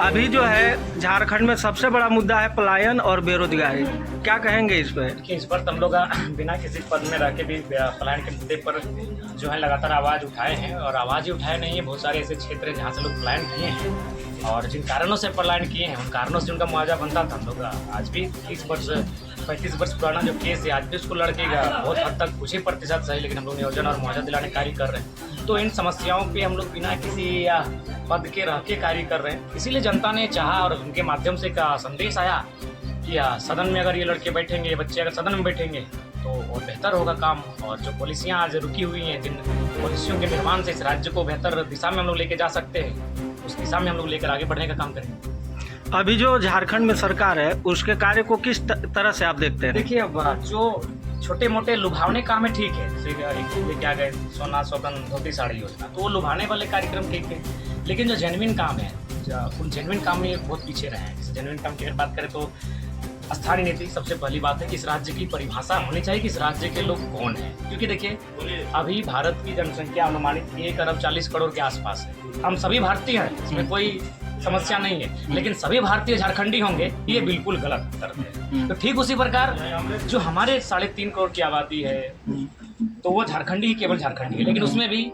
अभी जो है झारखंड में सबसे बड़ा मुद्दा है पलायन और बेरोजगारी, क्या कहेंगे इस पर? कि इस पर हम लोग बिना किसी पद में रह के भी पलायन के मुद्दे पर जो है लगातार आवाज़ उठाए हैं, और आवाज़ ही उठाए नहीं है। बहुत सारे ऐसे क्षेत्र हैं जहाँ से लोग पलायन किए हैं, और जिन कारणों से पलायन किए हैं उन कारणों से उनका मुआवजा बनता था। हम लोग आज भी 35 वर्ष पुराना जो केस है, आज भी उसको लड़के बहुत हद तक कुछ ही प्रतिशत सही, लेकिन हम लोग नियोजन और मुआवजा दिलाने कार्य कर रहे हैं। तो इन समस्याओं पे हम लोग बिना किसी पद के रह के कार्य कर रहे हैं। इसीलिए जनता ने चाहा और उनके माध्यम से का संदेश आया कि सदन में अगर ये लड़के बैठेंगे, बच्चे अगर सदन में बैठेंगे तो और बेहतर होगा काम। और जो पॉलिसियाँ आज रुकी हुई हैं, जिन पॉलिसियों के निर्माण से इस राज्य को बेहतर दिशा में हम लोग लेके जा सकते हैं, उस दिशा में हम लोग लेकर आगे बढ़ने का काम करेंगे। अभी जो झारखंड में सरकार है उसके कार्य को किस तरह से आप देखते हैं? देखिए, अब जो छोटे मोटे लुभावने काम है ठीक है, जैसे क्या गए सोना शोकन धोती साड़ी योजना, तो वो लुभाने वाले कार्यक्रम ठीक है, लेकिन जो जेन्युइन काम है उन जेन्युइन काम में बहुत पीछे रहे हैं। जैसे जेन्युइन काम की अगर बात करें तो स्थानीय नीति सबसे पहली बात है कि इस राज्य की परिभाषा होनी चाहिए कि इस राज्य के लोग कौन हैं। क्योंकि देखिए, अभी भारत की जनसंख्या अनुमानित 1 अरब 40 करोड़ के आसपास है। हम सभी भारतीय हैं, इसमें कोई समस्या नहीं है, लेकिन सभी भारतीय झारखंडी होंगे ये बिल्कुल गलत तरफ है। तो ठीक उसी प्रकार जो हमारे 3.5 करोड़ की आबादी है तो वो झारखंडी, केवल झारखंडी है, लेकिन उसमें भी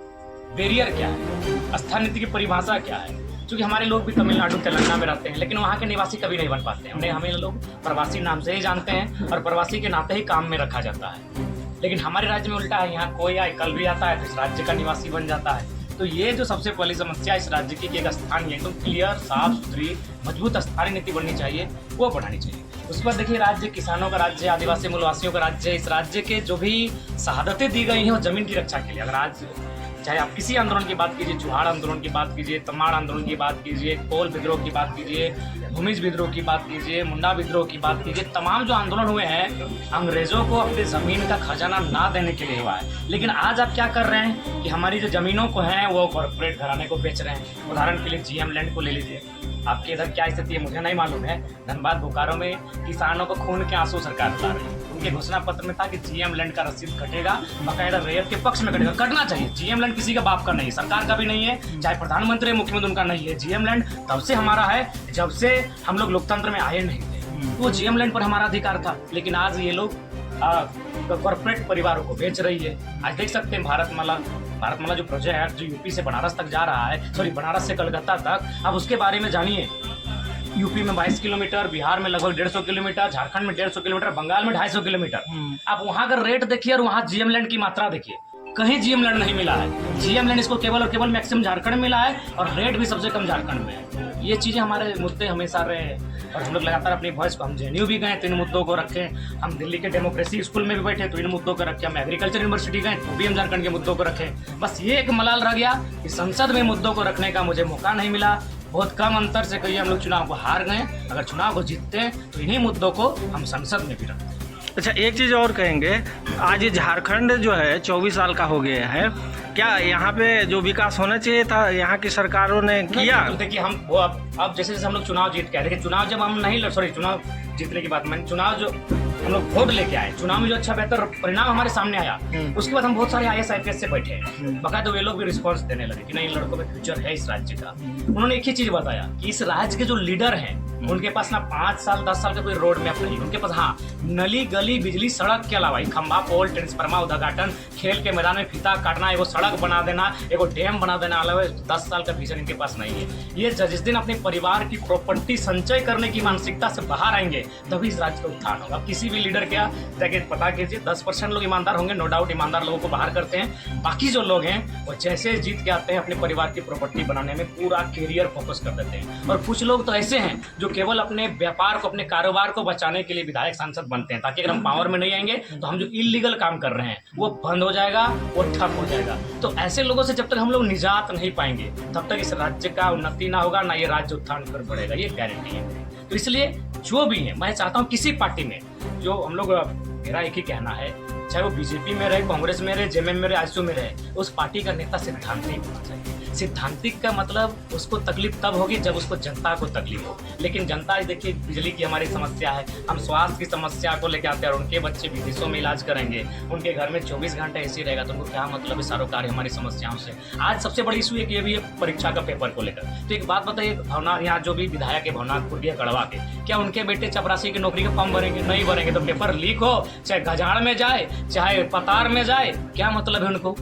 बैरियर क्या है, स्थानीय नीति की परिभाषा क्या है। क्योंकि हमारे लोग भी तमिलनाडु तेलंगाना में रहते हैं, लेकिन वहाँ के निवासी कभी नहीं बन पाते हैं। हमें लोग प्रवासी नाम से ही जानते हैं और प्रवासी के नाते ही काम में रखा जाता है। लेकिन हमारे राज्य में उल्टा है, यहाँ कोई आए कल भी आता है तो इस राज्य का निवासी बन जाता है। तो ये जो सबसे पहली समस्या इस राज्य की एक स्थानीय एकदम क्लियर, साफ सुथरी, मजबूत स्थानीय नीति बननी चाहिए, वो बनानी चाहिए। उसके बाद देखिए, राज्य किसानों का राज्य, आदिवासी मूलवासियों का राज्य, इस राज्य के जो भी शहादतें दी गई हैं वो जमीन की रक्षा के लिए। अगर आज चाहे आप किसी आंदोलन की बात कीजिए, चुहाड़ आंदोलन की बात कीजिए, तमाड़ आंदोलन की बात कीजिए, कोल विद्रोह की बात कीजिए, भूमिज विद्रोह की बात कीजिए, मुंडा विद्रोह की बात कीजिए, तमाम जो आंदोलन हुए हैं अंग्रेजों को अपनी ज़मीन का खजाना ना देने के लिए हुआ है। लेकिन आज आप क्या कर रहे हैं कि हमारी जो ज़मीनों को हैं वो कॉर्पोरेट घराने को बेच रहे हैं। उदाहरण के लिए GM लैंड को ले लीजिए। आपके इधर क्या स्थिति है मुझे नहीं मालूम है, धनबाद बोकारो में किसानों को खून के आंसू सरकार बता रही है। उनके घोषणा पत्र में था कि GM लैंड का रसीद कटेगा, बाकायदा रैयत के पक्ष में कटेगा। कटना चाहिए। GM लैंड किसी का बाप का नहीं है, सरकार का भी नहीं है, चाहे प्रधानमंत्री मुख्यमंत्री उनका नहीं है। GM लैंड तब से हमारा है जब से हम लोग लोकतंत्र में आए नहीं थे, वो GM लैंड पर हमारा अधिकार था। लेकिन आज ये लोग कॉर्पोरेट परिवारों को बेच रही है। आज देख सकते हैं भारतमाला जो प्रोजेक्ट जो यूपी से बनारस तक जा रहा है, सॉरी बनारस से कलकत्ता तक, अब उसके बारे में जानिए। यूपी में 22 किलोमीटर, बिहार में लगभग 150 किलोमीटर, झारखंड में 150 किलोमीटर, बंगाल में 250 किलोमीटर। आप वहाँ का रेट देखिए और वहाँ GM लैंड की मात्रा देखिए, कहीं GM लैंड नहीं मिला है। GM लैंड इसको केवल और केवल मैक्सिमम झारखंड में मिला है, और रेट भी सबसे कम झारखंड में है। ये चीज़ें हमारे मुद्दे हमेशा रहे, और हम लोग लगातार अपनी वॉइस को, हम JNU भी गए तो इन मुद्दों को रखें, हम दिल्ली के डेमोक्रेसी स्कूल में भी बैठे तो इन मुद्दों को रखें, हम एग्रीकल्चर यूनिवर्सिटी गए तो भी हम झारखंड के मुद्दों को रखें। बस ये एक मलाल रह गया कि संसद में मुद्दों को रखने का मुझे मौका नहीं मिला। बहुत कम अंतर से कहिए हम लोग चुनाव को हार गए। अगर चुनाव को जीतते हैं तो इन्हीं मुद्दों को हम संसद में भी रखते हैं। अच्छा, एक चीज़ और कहेंगे, आज झारखंड जो है 24 साल का हो गया है, क्या यहाँ पे जो विकास होना चाहिए था यहाँ की सरकारों ने किया? तो देखिए, हम वो अब जैसे हम लोग चुनाव जीत के आए, देखिए चुनाव जब हम नहीं चुनाव जीतने की बात, मैंने चुनाव जो हम लोग वोट लेके आए, चुनाव में जो अच्छा बेहतर परिणाम हमारे सामने आया, उसके बाद हम बहुत सारे IAS IPS से बैठे, बाकायदा वे लोग भी रिस्पॉन्स देने लगे कि नहीं, लड़कों में फ्यूचर है इस राज्य का। उन्होंने एक ही चीज बताया कि इस राज्य के जो लीडर हैं उनके पास ना 5 साल 10 साल का कोई रोड मैप नहीं, उनके पास हाँ नली गली बिजली सड़क के अलावा खंभा पोल ट्रांसफार्मर उद्घाटन, खेल के मैदान में फीता काटना, एगो सड़क बना देना, एगो डैम बना देना, अलावा 10 साल का विजन इनके पास नहीं है। ये जिस दिन अपने परिवार की प्रॉपर्टी संचय करने की मानसिकता से बाहर आएंगे तभी इस राज्य का उत्थान होगा। किसी भी लीडर क्या पता कीजिए, 10% लोग ईमानदार होंगे, नो डाउट ईमानदार लोगों को बाहर करते हैं, बाकी जो लोग हैं वो जैसे जीत के आते हैं अपने परिवार की प्रॉपर्टी बनाने में पूरा कैरियर फोकस कर देते हैं। और कुछ लोग तो ऐसे हैं जो केवल अपने व्यापार को, अपने कारोबार को बचाने के लिए विधायक सांसद बनते हैं, ताकि अगर हम पावर में नहीं आएंगे तो हम जो इलीगल काम कर रहे हैं वो बंद हो जाएगा, वो ठप हो जाएगा। तो ऐसे लोगों से जब तक हम लोग निजात नहीं पाएंगे तब तक इस राज्य का उन्नति ना होगा, ना ये राज्य उत्थान कर बढ़ेगा, ये गारंटी है। तो इसलिए जो भी है, मैं चाहता हूँ किसी पार्टी में जो हम लोग, मेरा एक ही कहना है, चाहे वो बीजेपी में रहे, कांग्रेस में रहे, जेएमएम में रहे, आजसू में रहे, उस पार्टी का नेता सिद्धांतिक होना चाहिए। सिद्धांतिक का मतलब उसको तकलीफ तब होगी जब उसको जनता को तकलीफ हो। लेकिन जनता देखिए, बिजली की हमारी समस्या है, हम स्वास्थ्य की समस्या को लेकर आते हैं और उनके बच्चे विदेशों में इलाज करेंगे, उनके घर में 24 घंटे एसी रहेगा, तो उनको क्या मतलब है सरोकार हमारी समस्याओं से। आज सबसे बड़ी इशू है कि ये भी परीक्षा का पेपर को लेकर। तो एक बात बताइए, भवना यहाँ जो भी विधायक है भवनाथपुर के कड़वा के, क्या उनके बेटे चपरासी की नौकरी का फॉर्म भरेंगे? नहीं भरेंगे। तो पेपर लीक हो, चाहे गजाड़ में जाए, चाहे पतार में जाए, क्या मतलब है उनको?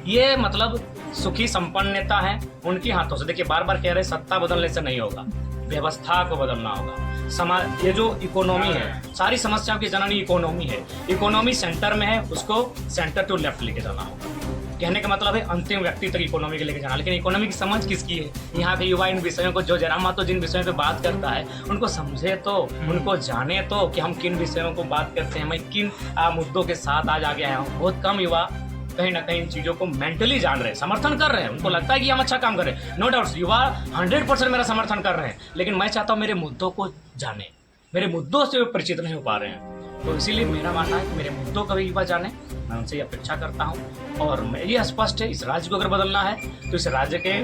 ये मतलब सुखी संपन्न नेता हैं, उनके हाथों से। देखिए बार बार कह रहे सत्ता बदलने से नहीं होगा, व्यवस्था को बदलना होगा। समाज, ये जो इकोनॉमी है, सारी समस्याओं की जननी इकोनॉमी है। इकोनॉमी सेंटर में है, उसको सेंटर टू लेफ्ट लेके जाना होगा। कहने का मतलब है अंतिम व्यक्ति तक इकोनॉमी के लेके जाना। लेकिन इकोनॉमी की समझ किसकी है? यहाँ के युवा इन विषयों को, जो जयराम महतो जिन विषयों पे बात करता है उनको समझे तो, उनको जाने तो कि हम किन विषयों को बात करते हैं, मैं किन मुद्दों के साथ आज आगे आया हूँ। बहुत कम युवा कहीं ना कहीं इन चीज़ों को मेंटली जान रहे हैं, समर्थन कर रहे हैं, उनको लगता है कि हम अच्छा काम कर रहे हैं। नो डाउट्स युवा 100% मेरा समर्थन कर रहे हैं, लेकिन मैं चाहता हूँ मेरे मुद्दों को जाने, मेरे मुद्दों से परिचित नहीं हो पा रहे हैं। तो इसीलिए मेरा मानना है कि मेरे मुद्दों का भी युवा जाने, मैं उनसे ये अपेक्षा करता हूँ। और ये स्पष्ट है, इस राज्य को अगर बदलना है तो इस राज्य के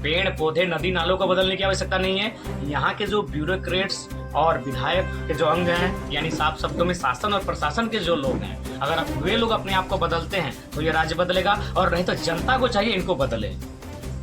पेड़ पौधे नदी नालों को बदलने की आवश्यकता नहीं है। यहाँ के जो ब्यूरोक्रेट्स और विधायक के जो अंग हैं, यानी साफ शब्दों में शासन और प्रशासन के जो लोग हैं, अगर वे लोग अपने आप को बदलते हैं तो ये राज्य बदलेगा। और नहीं तो जनता को चाहिए इनको बदले।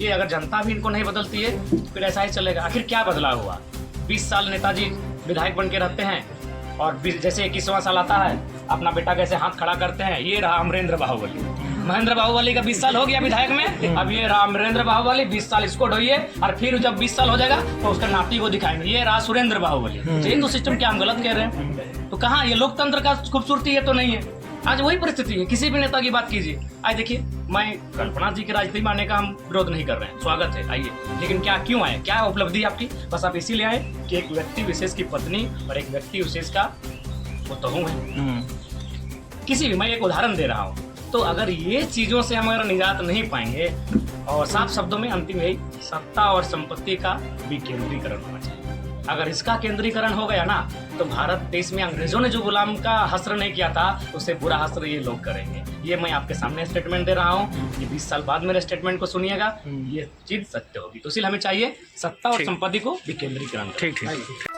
ये अगर जनता भी इनको नहीं बदलती है फिर ऐसा ही चलेगा। आखिर क्या बदलाव हुआ? 20 साल नेताजी विधायक बन के रहते हैं और जैसे 21वां साल आता है अपना बेटा कैसे हाथ खड़ा करते हैं, ये रहा अमरेंद्र बाहुबली। महेंद्र बाहुबली का 20 साल हो गया विधायक में, अब ये रहा अमरेंद्र बाहुबली, 20 साल इसको ढोइए और फिर जब 20 साल हो जाएगा तो उसका नाती को दिखाएंगे, ये रहा सुरेंद्र बाहुबली। हिंदू सिस्टम क्या हम गलत कह रहे हैं? तो कहाँ ये लोकतंत्र का खूबसूरती है? तो नहीं है। आज वही परिस्थिति है। किसी भी नेता की बात कीजिए, आज देखिए, मैं कल्पना जी की राजनीति में आने का हम विरोध नहीं कर रहे हैं, स्वागत है, आइए। लेकिन क्या क्यों आए? क्या उपलब्धि आपकी? बस आप इसीलिए आए कि एक व्यक्ति विशेष की पत्नी और एक व्यक्ति विशेष का पुतहू है। किसी भी, मैं एक उदाहरण दे रहा हूँ। तो अगर ये चीज़ों से हम अगर निजात नहीं पाएंगे, और साफ शब्दों में अंतिम यही, सत्ता और संपत्ति का विकेंद्रीकरण होना चाहिए। अगर इसका केंद्रीकरण हो गया ना, तो भारत देश में अंग्रेजों ने जो गुलाम का हस्र नहीं किया था, उससे बुरा हस्र ये लोग करेंगे। ये मैं आपके सामने स्टेटमेंट दे रहा हूँ, ये 20 साल बाद मेरे स्टेटमेंट को सुनिएगा, ये चीज़ सत्य होगी। तो इसलिए हमें चाहिए सत्ता और संपत्ति को विकेंद्रीकरण। ठीक।